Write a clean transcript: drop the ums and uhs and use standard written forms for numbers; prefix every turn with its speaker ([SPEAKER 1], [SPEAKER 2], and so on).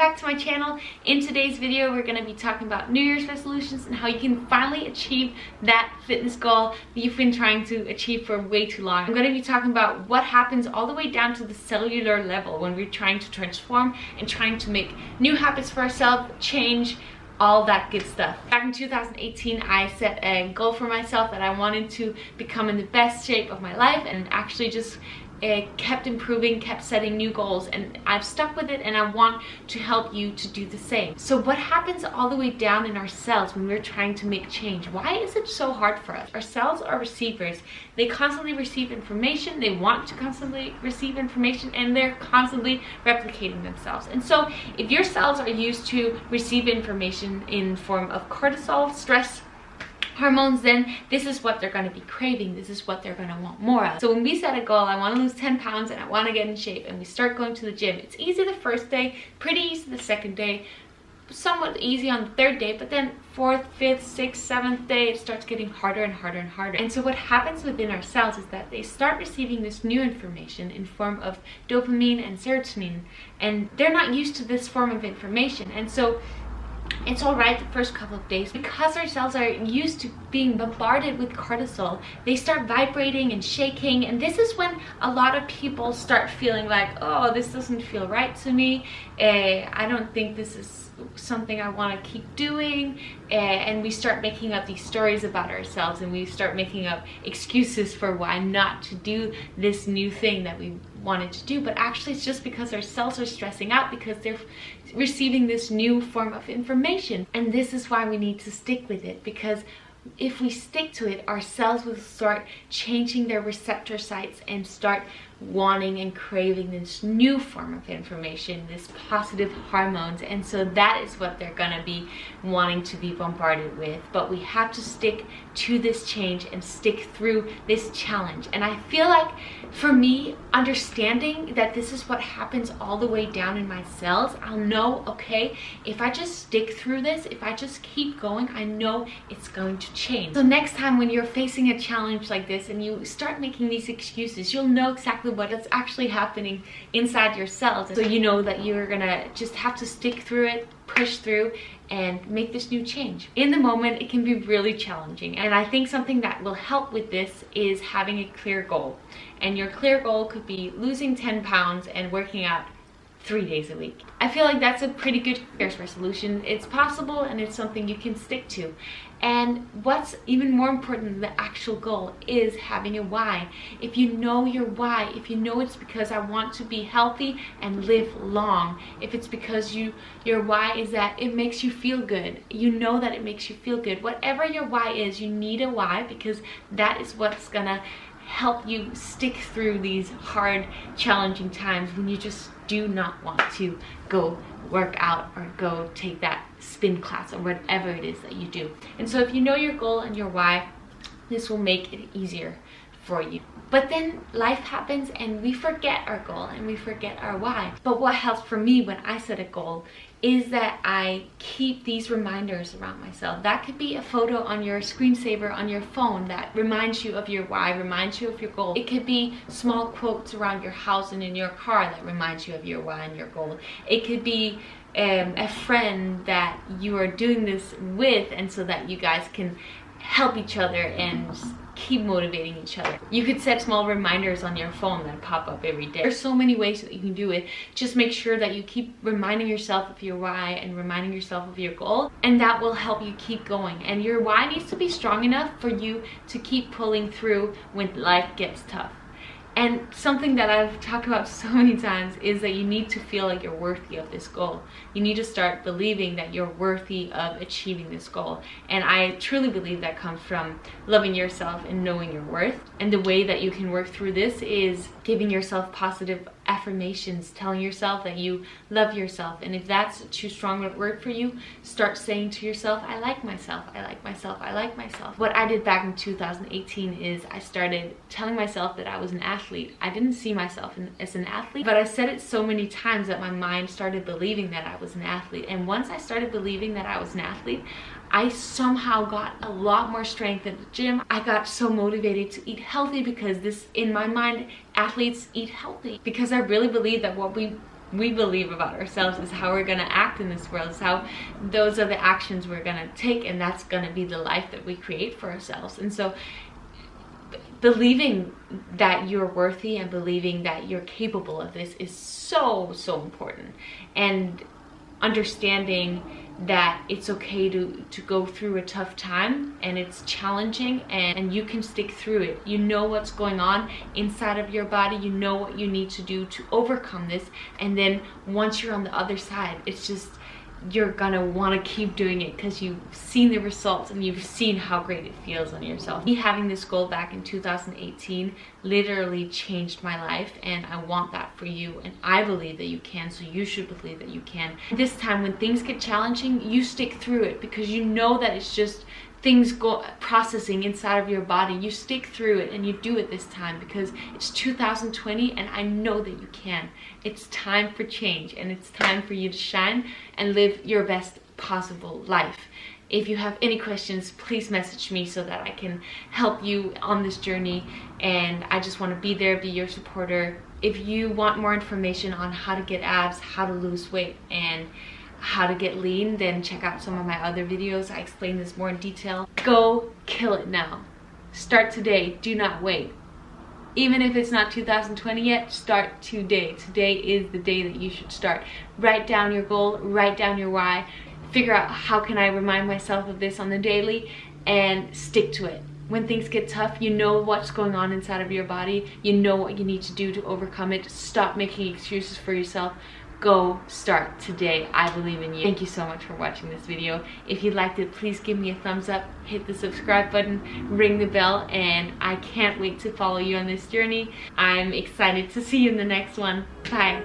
[SPEAKER 1] back to my channel. In today's video, we're going to be talking about New Year's resolutions and how you can finally achieve that fitness goal that you've been trying to achieve for way too long. I'm going to be talking about what happens all the way down to the cellular level when we're trying to transform and trying to make new habits for ourselves, change, all that good stuff. Back in 2018, I set a goal for myself that I wanted to become in the best shape of my life, and actually just kept improving, kept setting new goals, and I've stuck with it, and I want to help you to do the same. So what happens all the way down in our cells when we're trying to make change? Why is it so hard for us? Our cells are receivers. They constantly receive information, they want to constantly receive information, and they're constantly replicating themselves. And so if your cells are used to receive information in form of cortisol, stress hormones, then this is what they're going to be craving. This is what they're going to want more of. So when we set a goal, I want to lose 10 pounds and I want to get in shape, and we start going to the gym. It's easy the first day, pretty easy the second day, somewhat easy on the third day, but then fourth, fifth, sixth, seventh day, it starts getting harder and harder and harder. And so what happens within our cells is that they start receiving this new information in form of dopamine and serotonin, and they're not used to this form of information. And so it's all right the first couple of days. Because our cells are used to being bombarded with cortisol, they start vibrating and shaking, and this is when a lot of people start feeling like, oh, this doesn't feel right to me, I don't think this is something I want to keep doing, and we start making up these stories about ourselves, and we start making up excuses for why not to do this new thing that we wanted to do. But actually it's just because our cells are stressing out because they're receiving this new form of information. And this is why we need to stick with it, because if we stick to it, our cells will start changing their receptor sites and start wanting and craving this new form of information, this positive hormones, and so that is what they're gonna be wanting to be bombarded with. But we have to stick to this change and stick through this challenge. And I feel like for me, understanding that this is what happens all the way down in my cells, I'll know, okay, if I just stick through this, if I just keep going, I know it's going to change. So next time when you're facing a challenge like this and you start making these excuses, you'll know exactly what is actually happening inside your cells. So you know that you're gonna just have to stick through it, push through, and make this new change. In the moment, it can be really challenging, and I think something that will help with this is having a clear goal. And your clear goal could be losing 10 pounds and working out 3 days a week. I feel like that's a pretty good New Year's resolution. It's possible, and it's something you can stick to. And what's even more important than the actual goal is having a why. If you know your why, if you know it's because I want to be healthy and live long, if it's because your why is that it makes you feel good, you know that it makes you feel good. Whatever your why is, you need a why, because that is what's gonna help you stick through these hard, challenging times when you just do not want to go work out or go take that spin class or whatever it is that you do. And so if you know your goal and your why, this will make it easier for you. But then life happens and we forget our goal and we forget our why. But what helps for me when I set a goal is that I keep these reminders around myself. That could be a photo on your screensaver on your phone that reminds you of your why, reminds you of your goal. It could be small quotes around your house and in your car that reminds you of your why and your goal. It could be a friend that you are doing this with, and so that you guys can help each other and keep motivating each other. You could set small reminders on your phone that pop up every day. There's so many ways that you can do it. Just make sure that you keep reminding yourself of your why and reminding yourself of your goal, and that will help you keep going. And your why needs to be strong enough for you to keep pulling through when life gets tough. And something that I've talked about so many times is that you need to feel like you're worthy of this goal. You need to start believing that you're worthy of achieving this goal. And I truly believe that comes from loving yourself and knowing your worth. And the way that you can work through this is giving yourself positive affirmations, telling yourself that you love yourself. And if that's too strong of a word for you, start saying to yourself, I like myself, I like myself, I like myself. What I did back in 2018 is I started telling myself that I was an athlete. I didn't see myself as an athlete, but I said it so many times that my mind started believing that I was an athlete. And once I started believing that I was an athlete, I somehow got a lot more strength at the gym. I got so motivated to eat healthy because this, in my mind, athletes eat healthy. Because I really believe that what we we believe about ourselves is how we're going to act in this world. It's how those are the actions we're going to take, and that's going to be the life that we create for ourselves. And so believing that you're worthy and believing that you're capable of this is so important, and understanding that it's okay to go through a tough time, and it's challenging, and you can stick through it. You know what's going on inside of your body, you know what you need to do to overcome this, and then once you're on the other side, it's just, you're gonna want to keep doing it because you've seen the results and you've seen how great it feels on yourself. Me having this goal back in 2018 literally changed my life, and I want that for you, and I believe that you can, so you should believe that you can. This time when things get challenging, you stick through it because you know that it's just things processing inside of your body. You stick through it and you do it this time because it's 2020, and I know that you can. It's time for change, and it's time for you to shine and live your best possible life. If you have any questions, please message me so that I can help you on this journey, and I just want to be there, be your supporter. If you want more information on how to get abs, how to lose weight, and how to get lean, then check out some of my other videos. I explain this more in detail. Go kill it now. Start today. Do not wait. Even if it's not 2020 yet, start today. Today is the day that you should start. Write down your goal, write down your why, figure out how can I remind myself of this on the daily, and stick to it. When things get tough, you know what's going on inside of your body. You know what you need to do to overcome it. Stop making excuses for yourself. Go start today. I believe in you. Thank you so much for watching this video. If you liked it, please give me a thumbs up, hit the subscribe button, ring the bell, and I can't wait to follow you on this journey. I'm excited to see you in the next one. Bye.